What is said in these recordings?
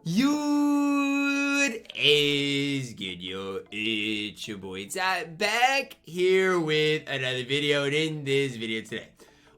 What is good, yo? It's your boy Ty back here with another video, and in this video today,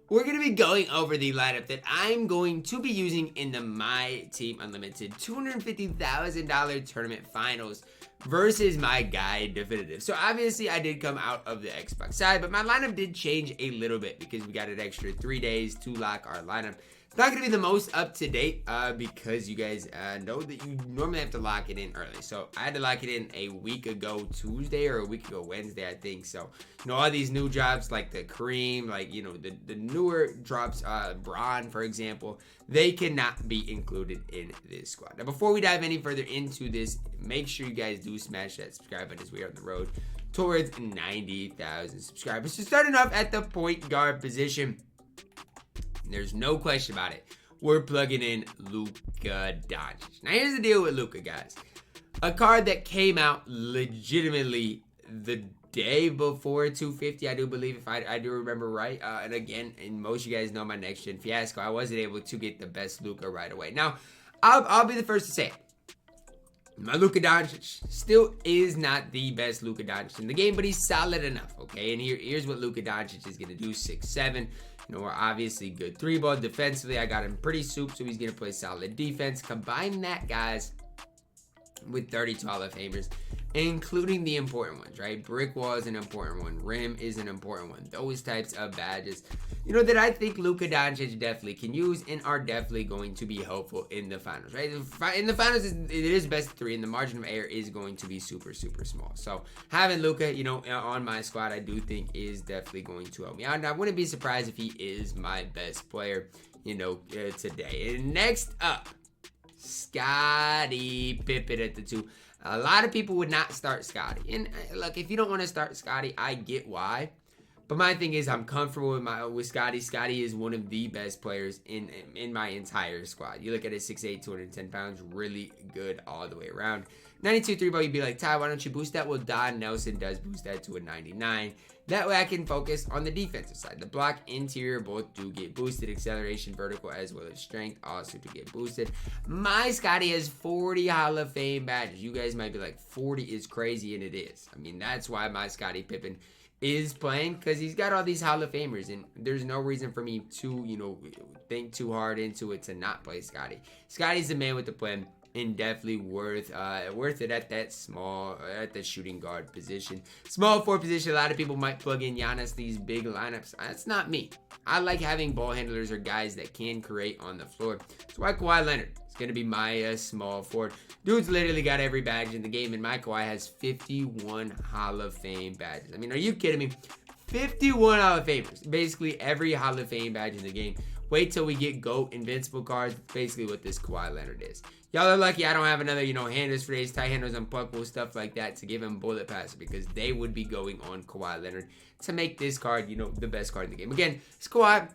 we're going to be going over the lineup that I'm going to be using in the MyTeam Unlimited $250,000 tournament finals versus my guy Definitive. So obviously I did come out of the Xbox side, but my lineup did change a little bit because we got an extra 3 days to lock our lineup. It's not going to be the most up to date because you guys know that you normally have to lock it in early. So I had to lock it in a week ago Tuesday or a week ago Wednesday, I think. So, you know, all these new drops like the Kareem, like, you know, the newer drops, Braun, for example, they cannot be included in this squad. Now, before we dive any further into this, make sure you guys do smash that subscribe button as we are on the road towards 90,000 subscribers. So starting off at the point guard position, there's no question about it. We're plugging in Luka Doncic. Now, here's the deal with Luka, guys. A card that came out legitimately the day before 250, I do believe, if I do remember right. And again, and most of you guys know my next gen fiasco, I wasn't able to get the best Luka right away. Now, I'll be the first to say it. My Luka Doncic still is not the best Luka Doncic in the game, but he's solid enough, okay? And here's what Luka Doncic is going to do, 6'7". You know, we're obviously good 3-ball defensively. I got him pretty soup, so he's going to play solid defense. Combine that, guys, with 32 Hall of Famers, including the important ones, right? Brick wall is an important one. Rim is an important one. Those types of badges, you know, that I think Luka Doncic definitely can use and are definitely going to be helpful in the finals, right? In the finals, it is best of 3, and the margin of error is going to be super, super small. So having Luka, you know, on my squad, I do think is definitely going to help me out. And I wouldn't be surprised if he is my best player, you know, today. And next up, Scotty Pippen at the 2. A lot of people would not start Scotty. And look, if you don't want to start Scotty, I get why. But my thing is, I'm comfortable with Scotty. Scotty is one of the best players in my entire squad. You look at it, 6'8", 210 pounds, really good all the way around. 92 3-ball, you'd be like, Ty, why don't you boost that? Well, Don Nelson does boost that to a 99. That way I can focus on the defensive side. The block, interior, both do get boosted. Acceleration, vertical, as well as strength also do get boosted. My Scotty has 40 Hall of Fame badges. You guys might be like, 40 is crazy, and it is. I mean, that's why my Scotty Pippen is playing, because he's got all these Hall of Famers, and there's no reason for me to, you know, think too hard into it to not play Scotty. Scotty's the man with the plan, and definitely worth it at that at the shooting guard position. Small forward position, a lot of people might plug in Giannis, these big lineups. That's not me. I like having ball handlers or guys that can create on the floor. That's why Kawhi Leonard is going to be my small forward. Dude's literally got every badge in the game, and my Kawhi has 51 Hall of Fame badges. I mean, are you kidding me? 51 Hall of Famers. Basically every Hall of Fame badge in the game. Wait till we get GOAT Invincible cards. That's basically what this Kawhi Leonard is. Y'all are lucky I don't have another, you know, handles for days, tight handles, unpuckable, stuff like that to give him bullet passer, because they would be going on Kawhi Leonard to make this card, you know, the best card in the game. Again, this Kawhi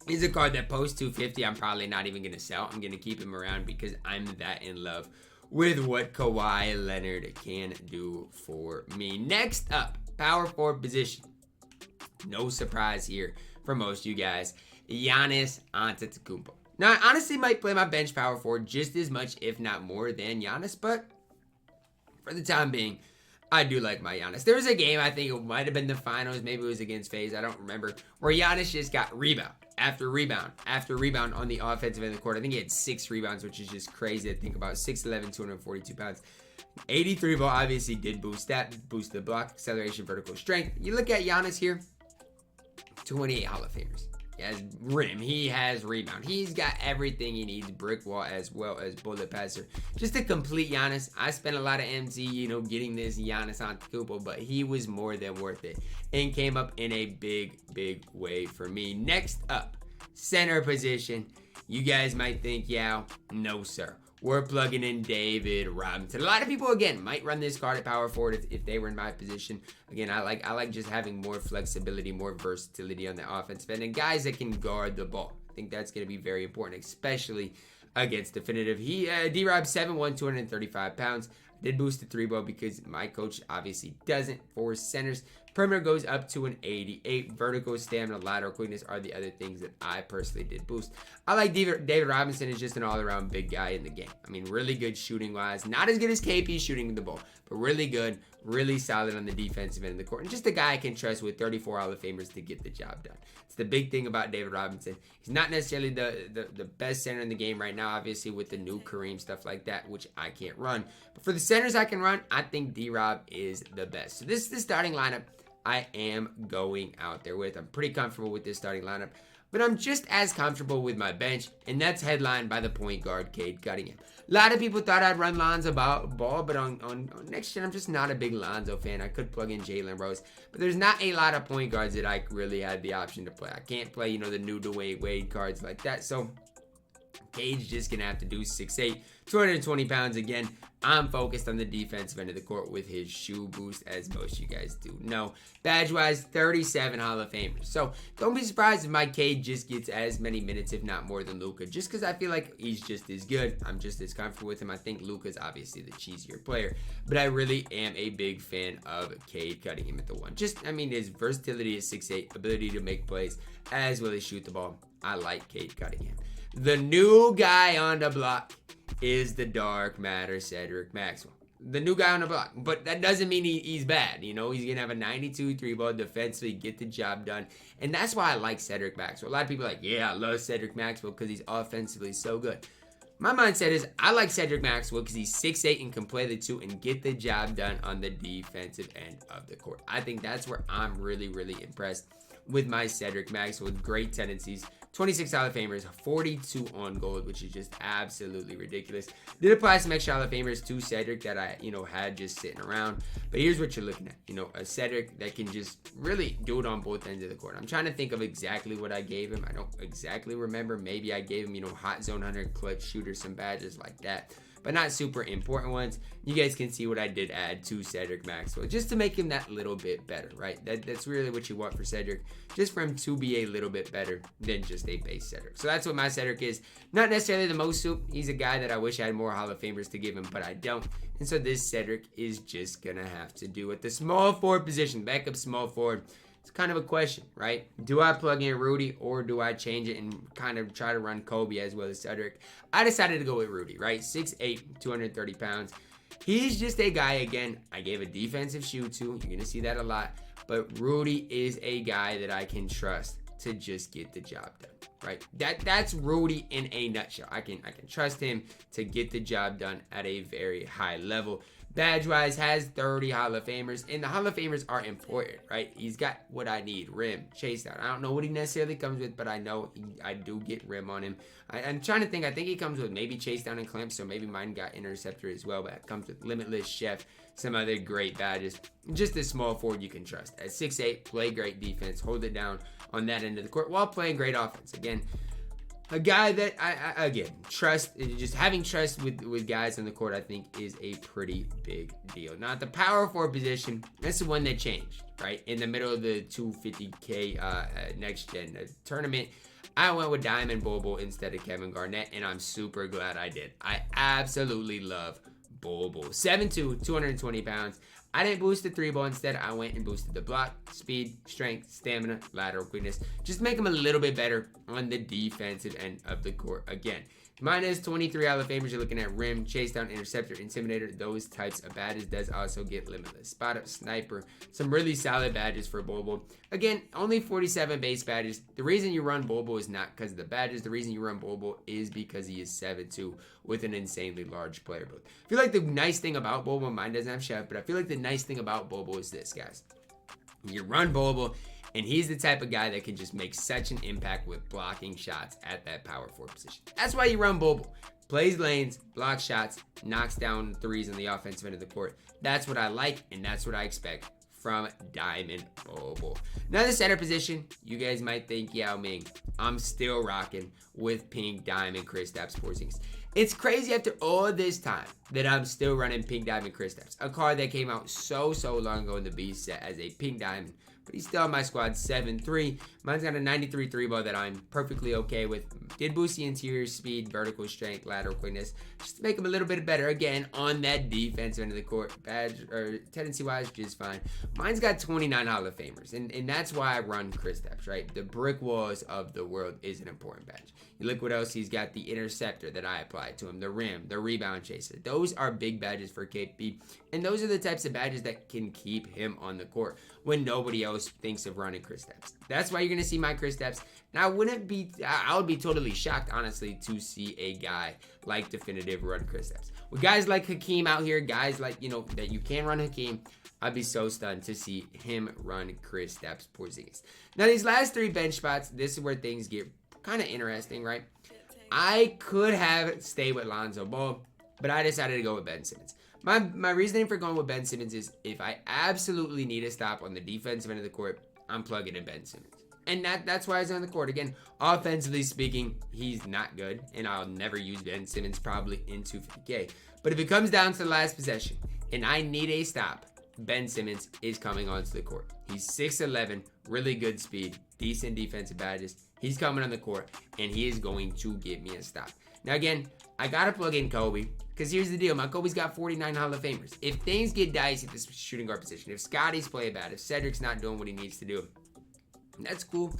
is a card that post 250. I'm probably not even going to sell. I'm going to keep him around because I'm that in love with what Kawhi Leonard can do for me. Next up, power forward position. No surprise here for most of you guys. Giannis Antetokounmpo. Now, I honestly might play my bench power forward just as much, if not more, than Giannis, but for the time being, I do like my Giannis. There was a game, I think it might have been the finals, maybe it was against FaZe, I don't remember, where Giannis just got rebound after rebound after rebound on the offensive end of the court. I think he had 6 rebounds, which is just crazy to think about. 6'11", 242 pounds. 83 ball obviously did boost that, boost the block, acceleration, vertical strength. You look at Giannis here, 28 Hall of Famers. He has rim. He has rebound. He's got everything he needs. Brick wall as well as bullet passer. Just a complete Giannis. I spent a lot of MZ, you know, getting this Giannis Antetokounmpo, but he was more than worth it and came up in a big, big way for me. Next up, center position. You guys might think, yeah, no, sir. We're plugging in David Robinson. A lot of people, again, might run this card at power forward if they were in my position. Again, I like just having more flexibility, more versatility on the offensive end, and guys that can guard the ball. I think that's going to be very important, especially against Definitive. D-Rob 7'1", 235 pounds. I did boost the 3-ball because my coach obviously doesn't for centers. Perimeter goes up to an 88. Vertical, stamina, lateral quickness are the other things that I personally did boost. I like David Robinson is just an all-around big guy in the game. I mean, really good shooting-wise. Not as good as KP shooting the ball, but really good, really solid on the defensive end of the court. And just a guy I can trust with 34 Hall of Famers to get the job done. It's the big thing about David Robinson. He's not necessarily the best center in the game right now, obviously, with the new Kareem stuff like that, which I can't run. But for the centers I can run, I think D-Rob is the best. So this is the starting lineup I am going out there with. I'm pretty comfortable with this starting lineup, but I'm just as comfortable with my bench, and that's headlined by the point guard, Kade Cutting. A lot of people thought I'd run Lonzo Ball, but on next gen, I'm just not a big Lonzo fan. I could plug in Jalen Rose, but there's not a lot of point guards that I really had the option to play. I can't play, the new Dwayne Wade cards like that, so Cade's just going to have to do 6'8", 220 pounds. Again, I'm focused on the defensive end of the court with his shoe boost, as most of you guys do know. Badge-wise, 37 Hall of Famers. So don't be surprised if my Cade just gets as many minutes, if not more, than Luka, just because I feel like he's just as good. I'm just as comfortable with him. I think Luka's obviously the cheesier player, but I really am a big fan of Kade Cutting him at the 1. His versatility is 6'8", ability to make plays, as well as shoot the ball. I like Kade Cutting him. The new guy on the block is the dark matter Cedric Maxwell. The new guy on the block. But that doesn't mean he's bad. He's going to have a 92 3-ball defensively, get the job done. And that's why I like Cedric Maxwell. A lot of people are like, yeah, I love Cedric Maxwell because he's offensively so good. My mindset is I like Cedric Maxwell because he's 6'8" and can play the 2 and get the job done on the defensive end of the court. I think that's where I'm really, really impressed with my Cedric Maxwell with great tendencies. 26 Hall of Famers, 42 on gold, which is just absolutely ridiculous. Did apply some extra Hall of Famers to Cedric that I, had just sitting around. But here's what you're looking at. A Cedric that can just really do it on both ends of the court. I'm trying to think of exactly what I gave him. I don't exactly remember. Maybe I gave him, hot zone hunter, clutch shooter, some badges like that, but not super important ones. You guys can see what I did add to Cedric Maxwell just to make him that little bit better, right? That's really what you want for Cedric, just for him to be a little bit better than just a base Cedric. So that's what my Cedric is. Not necessarily the most soup. He's a guy that I wish I had more Hall of Famers to give him, but I don't. And so this Cedric is just going to have to do it. The small forward position, backup small forward. It's kind of a question, right? Do I plug in Rudy or do I change it and kind of try to run Kobe as well as Cedric? I decided to go with Rudy, right? 6'8", 230 pounds. He's just a guy, again, I gave a defensive shoe to. You're going to see that a lot. But Rudy is a guy that I can trust to just get the job done, right? That's Rudy in a nutshell. I can trust him to get the job done at a very high level. Badge-wise, has 30 Hall of Famers, and the Hall of Famers are important, right? He's got what I need, rim, chase down. I don't know what he necessarily comes with, but I know I do get rim on him. I'm trying to think. I think he comes with maybe chase down and clamp, so maybe mine got interceptor as well, but it comes with limitless, chef, some other great badges. Just a small forward you can trust. At 6'8", play great defense, hold it down on that end of the court while playing great offense. Again, a guy that I trust, just having trust with guys on the court, I think is a pretty big deal. Now, at the power forward position, that's the one that changed, right? In the middle of the 250K next gen tournament, I went with Diamond Bobo instead of Kevin Garnett, and I'm super glad I did. I absolutely love Bobo. 7'2", 220 pounds. I didn't boost the 3-ball. Instead, I went and boosted the block, speed, strength, stamina, lateral quickness. Just make him a little bit better on the defensive end of the court. Again, minus 23 Hall of Famers. You're looking at rim, chase down, interceptor, intimidator. Those types of badges does also get limitless. Spot up, sniper. Some really solid badges for Bobo. Again, only 47 base badges. The reason you run Bobo is not because of the badges. The reason you run Bobo is because he is 7'2" with an insanely large player build. I feel like the nice thing about Bobo, mine doesn't have chef, but I feel like the nice thing about Bobo is this, guys. You run Bobo, and he's the type of guy that can just make such an impact with blocking shots at that power forward position. That's why you run Bobo. Plays lanes, blocks shots, knocks down threes on the offensive end of the court. That's what I like, and that's what I expect from Diamond Bobo. Now the center position, you guys might think Yao Ming. I'm still rocking with Pink Diamond Kristaps Porzingis. It's crazy after all this time that I'm still running Pink Diamond Kristaps, a card that came out so long ago in the Beast set as a Pink Diamond but he's still on my squad 7-3. Mine's got a 93 3 ball that I'm perfectly okay with. Did boost the interior speed, vertical strength, lateral quickness, just to make him a little bit better again on that defensive end of the court badge or tendency wise, which is fine. Mine's got 29 Hall of Famers, and that's why I run Kristaps, right? The brick walls of the world is an important badge. You look what else he's got: the interceptor that I applied to him, the rim, the rebound chaser. Those are big badges for KP, and those are the types of badges that can keep him on the court when nobody else thinks of running Kristaps. That's why you're gonna see my Kristaps. And I would be totally shocked, honestly, to see a guy like Definitive run Kristaps. With guys like Hakeem out here, guys like, you know, that you can run Hakeem, I'd be so stunned to see him run Kristaps Porzingis. Now, these last 3 bench spots, this is where things get kind of interesting, right? I could have stayed with Lonzo Ball, but I decided to go with Ben Simmons. My reasoning for going with Ben Simmons is if I absolutely need a stop on the defensive end of the court, I'm plugging in Ben Simmons. And that's why he's on the court. Again, offensively speaking, he's not good, and I'll never use Ben Simmons probably in 250K. But if it comes down to the last possession, and I need a stop, Ben Simmons is coming onto the court. He's 6'11", really good speed, decent defensive badges. He's coming on the court, and he is going to give me a stop. Now, again, I got to plug in Kobe, because here's the deal. My Kobe's got 49 Hall of Famers. If things get dicey at this shooting guard position, if Scotty's playing bad, if Cedric's not doing what he needs to do, that's cool.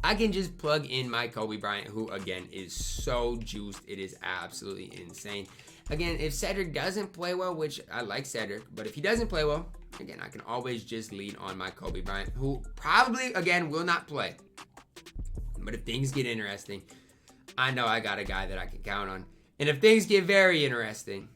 I can just plug in my Kobe Bryant, who, again, is so juiced. It is absolutely insane. Again, if Cedric doesn't play well, which I like Cedric, but if he doesn't play well, again, I can always just lean on my Kobe Bryant, who probably, again, will not play. But if things get interesting, I know I got a guy that I can count on. And if things get very interesting,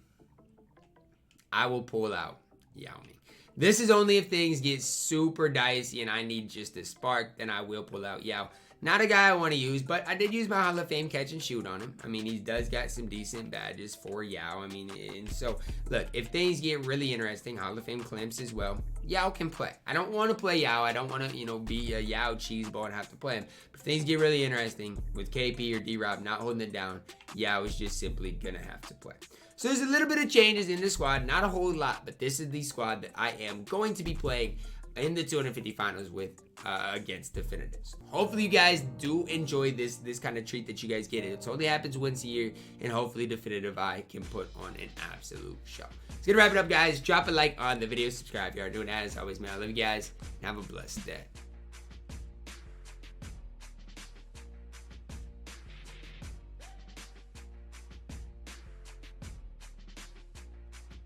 I will pull out Yao Ming. This is only if things get super dicey and I need just a spark, then I will pull out Yao. Not a guy I want to use, but I did use my Hall of Fame catch and shoot on him. I mean, he does got some decent badges for Yao. I mean, and so, look, if things get really interesting, Hall of Fame clamps as well, Yao can play. I don't want to play Yao. I don't want to, you know, be a Yao cheeseball and have to play him. But if things get really interesting with KP or D-Rob not holding it down, Yao is just simply going to have to play. So there's a little bit of changes in the squad, not a whole lot, but this is the squad that I am going to be playing in the 250 finals with against Definitives. Hopefully you guys do enjoy this kind of treat that you guys get. It totally happens once a year, and hopefully Definitive I can put on an absolute show. It's gonna wrap it up, guys. Drop a like on the video, subscribe if you are doing that. As always, man, I love you guys, and have a blessed day.